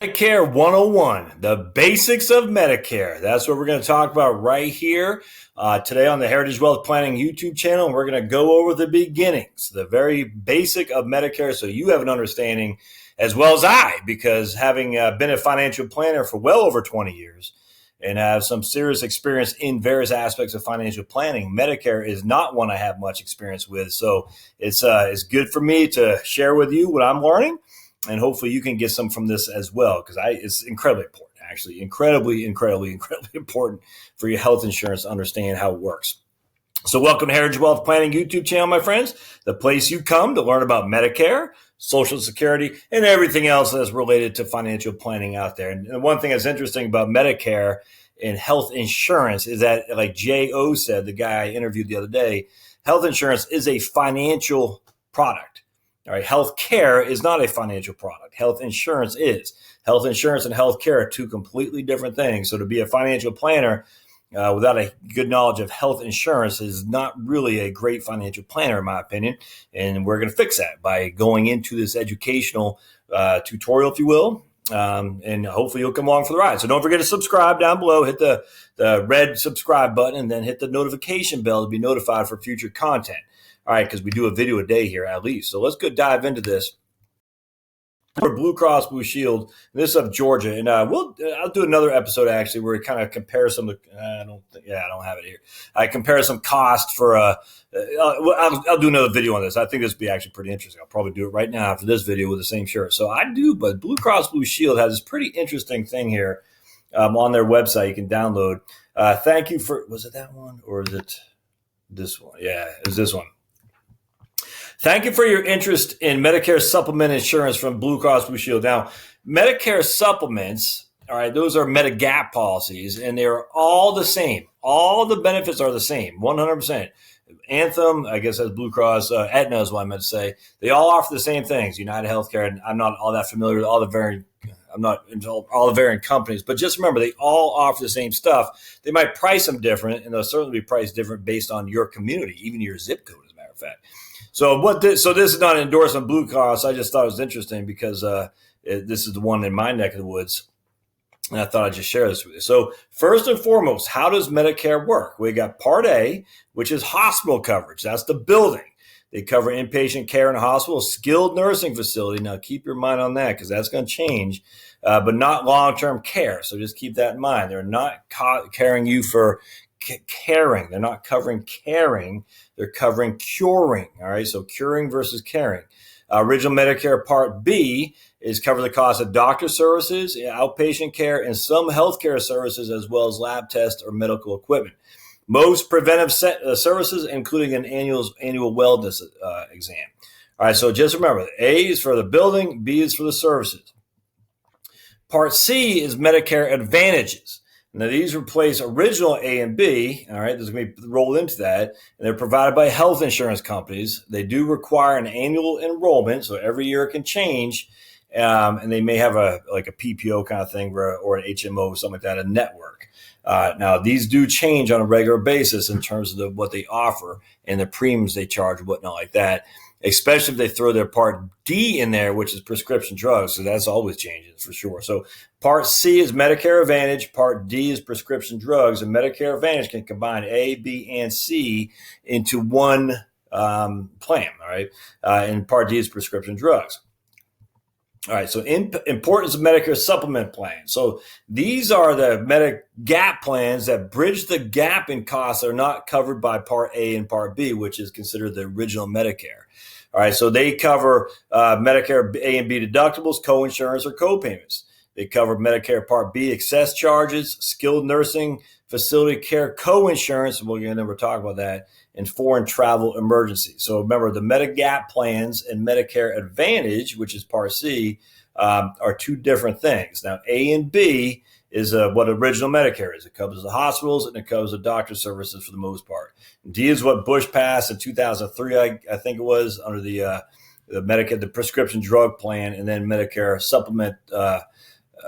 Medicare 101, the basics of Medicare. That's what we're going to talk about right here today on the Heritage Wealth Planning YouTube channel. We're going to go over the beginnings, the very basic of Medicare, so you have an understanding as well as I, because having been a financial planner for well over 20 years and have some serious experience in various aspects of financial planning, Medicare is not one I have much experience with. So it's good for me to share with you what I'm learning. And hopefully you can get some from this as well, because it's incredibly important, actually, incredibly important for your health insurance to understand how it works. So welcome to Heritage Wealth Planning YouTube channel, my friends, the place you come to learn about Medicare, Social Security, and everything else that's related to financial planning out there. And one thing that's interesting about Medicare and health insurance is that, like Jae Oh said, the guy I interviewed the other day, health insurance is a financial product. All right, health care is not a financial product. Health insurance is. Health insurance and health care are two completely different things. So to be a financial planner without a good knowledge of health insurance is not really a great financial planner, in my opinion. And we're going to fix that by going into this educational tutorial, if you will. And hopefully you'll come along for the ride. So don't forget to subscribe down below. Hit the red subscribe button and then hit the notification bell to be notified for future content. All right, because we do a video a day here at least. So let's go dive into this. For Blue Cross Blue Shield, this is of Georgia, and I'll do another episode actually where we kind of compare some. I don't have it here. I compare some cost for. I'll do another video on this. I think this would be actually pretty interesting. I'll probably do it right now after this video with the same shirt. So I do, but Blue Cross Blue Shield has this pretty interesting thing here on their website. You can download. Thank you for. Was it that one or is it this one? Yeah, it's this one. Thank you for your interest in Medicare Supplement insurance from Blue Cross Blue Shield. Now, Medicare Supplements, all right, those are Medigap policies, and they're all the same. All the benefits are the same, 100%. Anthem, I guess that's Blue Cross, Aetna is what I meant to say. They all offer the same things. United Healthcare, and I'm not all that familiar with all the varying companies, but just remember they all offer the same stuff. They might price them different, and they'll certainly be priced different based on your community, even your zip code, as a matter of fact. So this is not an endorsement of Blue Cross. I just thought it was interesting because this is the one in my neck of the woods. And I thought I'd just share this with you. So first and foremost, how does Medicare work? We got Part A, which is hospital coverage. That's the building. They cover inpatient care in a hospital, skilled nursing facility. Now keep your mind on that because that's going to change, but not long-term care. So just keep that in mind. They're not caring you for caring. They're not covering caring. They're covering curing. All right. So curing versus caring. Original Medicare Part B is cover the cost of doctor services, outpatient care, and some healthcare services, as well as lab tests or medical equipment. Most preventive services, including an annual wellness exam. All right. So just remember, A is for the building, B is for the services. Part C is Medicare Advantages. Now, these replace original A and B, all right, this is going to be rolled into that, and they're provided by health insurance companies. They do require an annual enrollment, so every year it can change, and they may have a PPO kind of thing or an HMO, something like that, a network. Now, these do change on a regular basis in terms of what they offer and the premiums they charge, whatnot like that, especially if they throw their Part D in there, which is prescription drugs. So that's always changing for sure. So Part C is Medicare Advantage. Part D is prescription drugs. And Medicare Advantage can combine A, B, and C into one plan. All right. And Part D is prescription drugs. All right. So importance of Medicare supplement plans. So these are the Medigap plans that bridge the gap in costs that are not covered by Part A and Part B, which is considered the original Medicare. All right. So they cover Medicare A and B deductibles, co-insurance, or co-payments. They cover Medicare Part B excess charges, skilled nursing facility care co-insurance, we're going to never talk about that, and foreign travel emergencies. So remember, the Medigap plans and Medicare Advantage, which is Part C, are two different things. Now, A and B is what original Medicare is. It covers the hospitals and it covers the doctor services for the most part. D is what Bush passed in 2003, I think it was, under the Medicare, the prescription drug plan, and then Medicare supplement.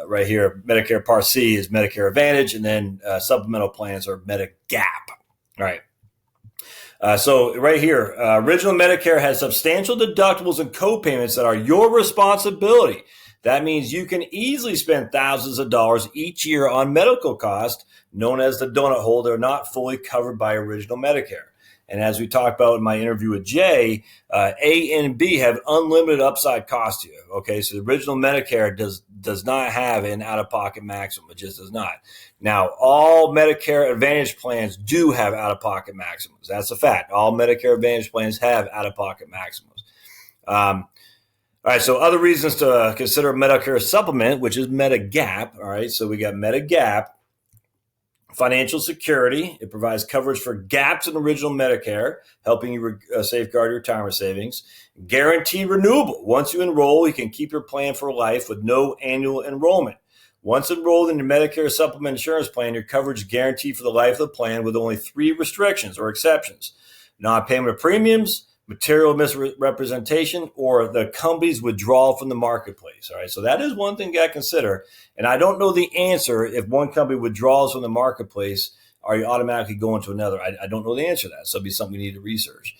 Right here, Medicare Part C is Medicare Advantage, and then supplemental plans are Medigap. All right. So right here, original Medicare has substantial deductibles and co-payments that are your responsibility. That means you can easily spend thousands of dollars each year on medical costs, known as the donut hole. They're not fully covered by original Medicare. And as we talked about in my interview with Jay, A and B have unlimited upside cost to you. Okay, so the original Medicare does not have an out-of-pocket maximum. It just does not. Now, all Medicare Advantage plans do have out-of-pocket maximums. That's a fact. All Medicare Advantage plans have out-of-pocket maximums. All right, so other reasons to consider Medicare Supplement, which is Medigap. All right, so we got Medigap. Financial security. It provides coverage for gaps in original Medicare, helping you safeguard your retirement savings. Guaranteed renewable. Once you enroll, you can keep your plan for life with no annual enrollment. Once enrolled in your Medicare Supplement insurance plan, your coverage is guaranteed for the life of the plan with only 3 restrictions or exceptions: non-payment of premiums, material misrepresentation, or the company's withdrawal from the marketplace. All right, so that is one thing you got to consider. And I don't know the answer. If one company withdraws from the marketplace, are you automatically going to another? I don't know the answer to that. So it'll be something we need to research.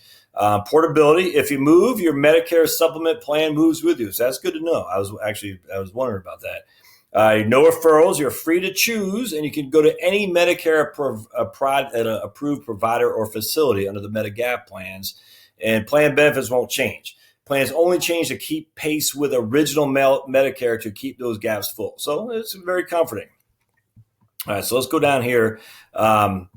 Portability. If you move, your Medicare Supplement plan moves with you. So that's good to know. I was wondering about that. No referrals. You're free to choose, and you can go to any Medicare approved provider or facility under the Medigap plans. And plan benefits won't change. Plans only change to keep pace with original Medicare to keep those gaps full. So it's very comforting. All right, so let's go down here. All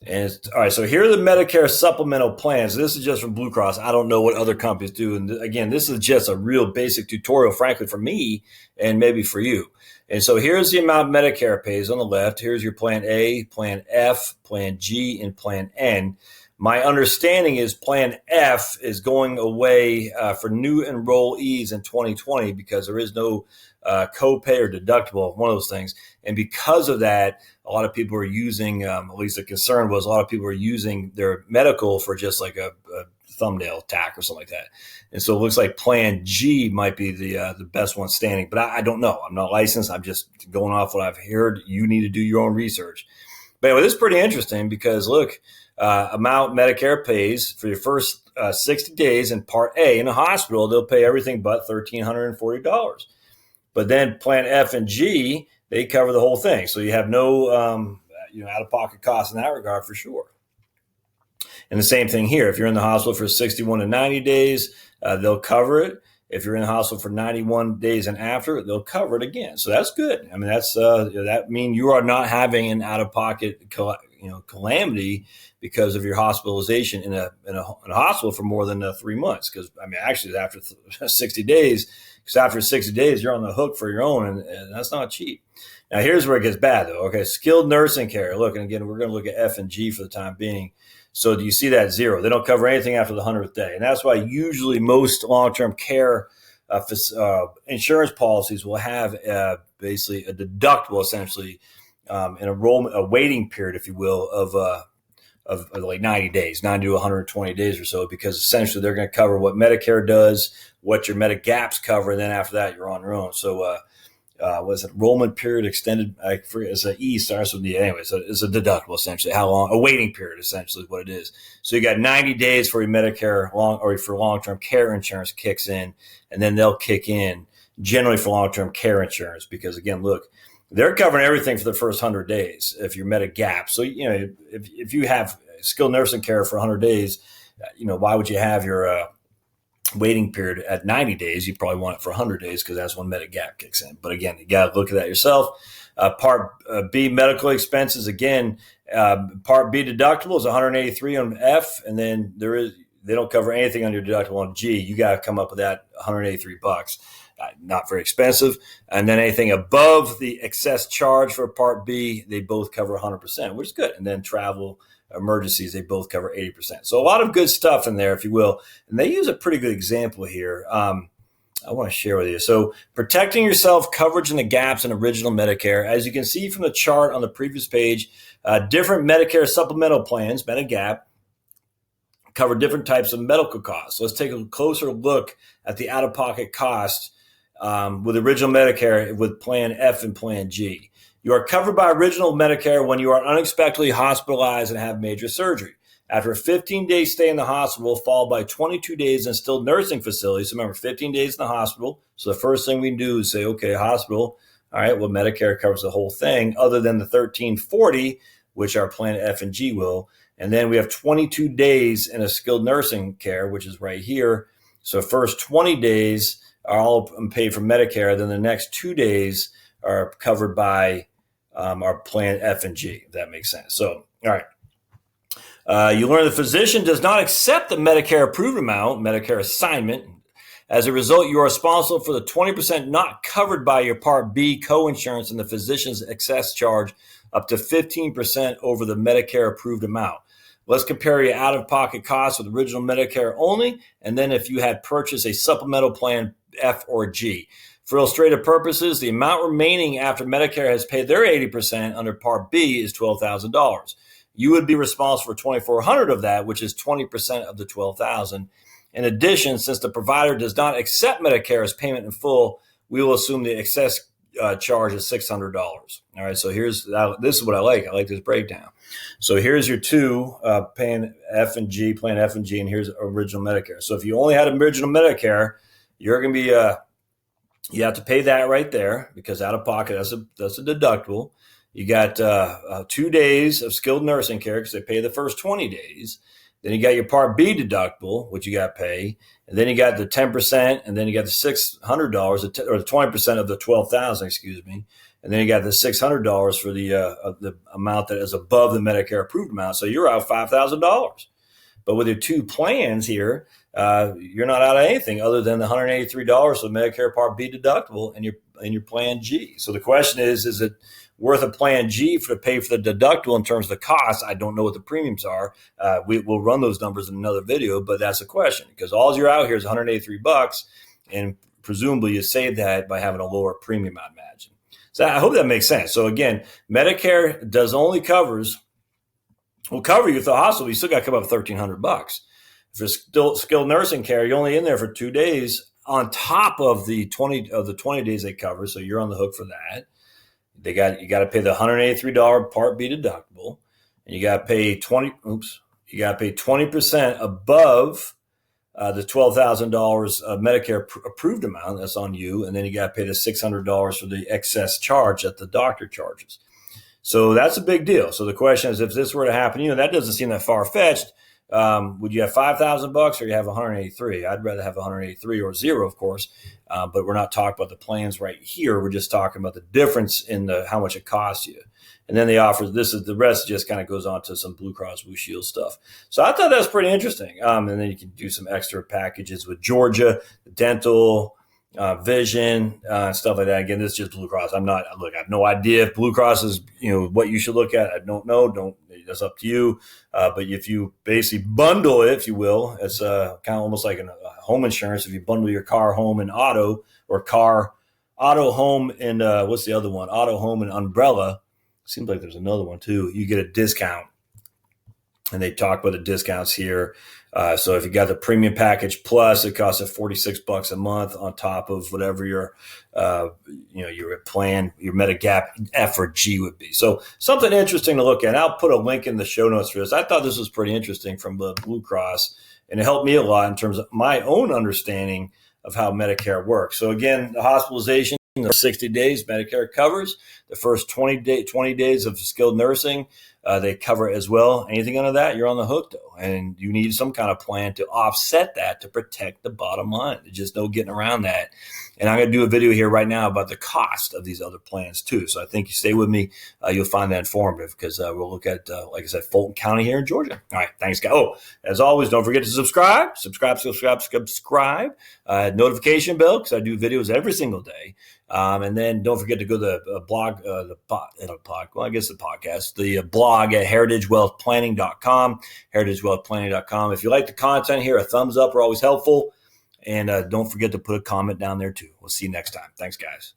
right, so here are the Medicare supplemental plans. This is just from Blue Cross. I don't know what other companies do. And again, this is just a real basic tutorial, frankly, for me and maybe for you. And so here's the amount Medicare pays on the left. Here's your Plan A, Plan F, Plan G, and Plan N. My understanding is Plan F is going away for new enrollees in 2020 because there is no copay or deductible, one of those things. And because of that, a lot of people are using, at least the concern was a lot of people are using their medical for just like a thumbnail tack or something like that. And so it looks like Plan G might be the best one standing, but I don't know. I'm not licensed. I'm just going off what I've heard. You need to do your own research. But anyway, this is pretty interesting because look, amount Medicare pays for your first 60 days in Part A in a hospital, they'll pay everything but $1,340. But then Plan F and G, they cover the whole thing. So you have no out-of-pocket costs in that regard for sure. And the same thing here. If you're in the hospital for 61 to 90 days, they'll cover it. If you're in the hospital for 91 days and after, they'll cover it again. So that's good. I mean, that means you are not having an out-of-pocket calamity because of your hospitalization in a hospital for more than 3 months. Because I mean, actually, after 60 days, because after 60 days, you're on the hook for your own, and that's not cheap. Now, here's where it gets bad, though. Okay, skilled nursing care. Look, and again, we're going to look at F and G for the time being. So do you see that 0? They don't cover anything after the 100th day. And that's why usually most long-term care insurance policies will have basically a deductible, essentially, an enrollment, a waiting period, if you will, of like 90 days, 90 to 120 days or so, because essentially they're going to cover what Medicare does, what your Medigaps cover, and then after that, you're on your own. So was it enrollment period extended? I forget. It's an E starts with the anyway. So it's a deductible essentially. How long? A waiting period essentially is what it is. So you got 90 days for your Medicare for long-term care insurance kicks in, and then they'll kick in generally for long-term care insurance because again, look, they're covering everything for the first 100 days if you're Medigap. So if you have skilled nursing care for 100 days, why would you have your waiting period at 90 days? You probably want it for 100 days because that's when Medigap kicks in. But again, you got to look at that yourself. Part B, medical expenses. Again, Part B deductible is $183 on F, and then they don't cover anything on your deductible on G. You got to come up with that $183. Not very expensive. And then anything above the excess charge for Part B, they both cover 100%, which is good. And then travel emergencies, they both cover 80%. So a lot of good stuff in there, if you will. And they use a pretty good example here. I want to share with you. So protecting yourself, coverage in the gaps in original Medicare. As you can see from the chart on the previous page, different Medicare supplemental plans, Medigap, cover different types of medical costs. So let's take a closer look at the out-of-pocket costs with original Medicare with Plan F and Plan G. You are covered by original Medicare when you are unexpectedly hospitalized and have major surgery. After a 15-day stay in the hospital, followed by 22 days in skilled nursing facilities. So remember, 15 days in the hospital. So the first thing we do is say, okay, hospital. All right, well, Medicare covers the whole thing other than the 1340, which our plan F and G will. And then we have 22 days in a skilled nursing care, which is right here. So first 20 days are all paid for Medicare. Then the next 2 days are covered by our plan F and G, if that makes sense. So, all right. You learn the physician does not accept the Medicare approved amount, Medicare assignment. As a result, you are responsible for the 20% not covered by your Part B coinsurance and the physician's excess charge up to 15% over the Medicare approved amount. Let's compare your out-of-pocket costs with original Medicare only, and then if you had purchased a supplemental plan F or G. For illustrative purposes, the amount remaining after Medicare has paid their 80% under Part B is $12,000. You would be responsible for $2,400 of that, which is 20% of the $12,000. In addition, since the provider does not accept Medicare as payment in full, we will assume the excess charge is $600. All right, so this is what I like. I like this breakdown. So here's your two plan F and G, and here's original Medicare. So if you only had original Medicare, you're going to be you have to pay that right there because out of pocket, that's a deductible. You got 2 days of skilled nursing care because they pay the first 20 days. Then you got your Part B deductible, which you got to pay. And then you got the 10%, and then you got the $600, or the 20% of the $12,000, excuse me. And then you got the $600 for the amount that is above the Medicare approved amount. So you're out $5,000. But with your two plans here, you're not out of anything other than the $183 of Medicare Part B deductible and your Plan G. So the question is it worth a Plan G to pay for the deductible in terms of the cost? I don't know what the premiums are. We'll run those numbers in another video, but that's a question because all you're out here is $183, and presumably you save that by having a lower premium, I'd imagine. So I hope that makes sense. So again, Medicare will cover you at the hospital. You still got to come up with $1,300. For skilled nursing care, you're only in there for 2 days on top of the 20 days they cover. So you're on the hook for that. You got to pay the $183 Part B deductible, and you got to pay 20% above the $12,000 Medicare approved amount. That's on you, and then you got to pay the $600 for the excess charge that the doctor charges. So that's a big deal. So the question is, if this were to happen, that doesn't seem that far fetched. Would you have $5,000 or you have 183? I'd rather have 183 or zero, of course. But we're not talking about the plans right here. We're just talking about the difference in how much it costs you. And then they offer the rest just kind of goes on to some Blue Cross Blue Shield stuff. So I thought that was pretty interesting. And then you can do some extra packages with Georgia, dental, vision, stuff like that. Again, this is just Blue Cross. I have no idea if Blue Cross is, what you should look at. I don't know. That's up to you. But if you basically bundle it, if you will, it's kind of almost like a home insurance. If you bundle your car, home, and auto, or car, auto, home, and what's the other one? Auto, home, and umbrella. Seems like there's another one too. You get a discount. And they talk about the discounts here. So if you got the premium package plus, it costs $46 a month on top of whatever your plan, your Medigap F or G would be. So something interesting to look at. And I'll put a link in the show notes for this. I thought this was pretty interesting from Blue Cross, and it helped me a lot in terms of my own understanding of how Medicare works. So again, the hospitalization, the 60 days Medicare covers. The first 20 days of skilled nursing, they cover as well. Anything under that, you're on the hook, though. And you need some kind of plan to offset that to protect the bottom line. There's just no getting around that. And I'm going to do a video here right now about the cost of these other plans, too. So I think you stay with me. You'll find that informative because we'll look at, like I said, Fulton County here in Georgia. All right. Thanks, guys. Oh, as always, don't forget to subscribe. Notification bell because I do videos every single day. And then don't forget to go to the blog, the blog at heritagewealthplanning.com, heritagewealthplanning.com. If you like the content here, a thumbs up are always helpful. And don't forget to put a comment down there too. We'll see you next time. Thanks, guys.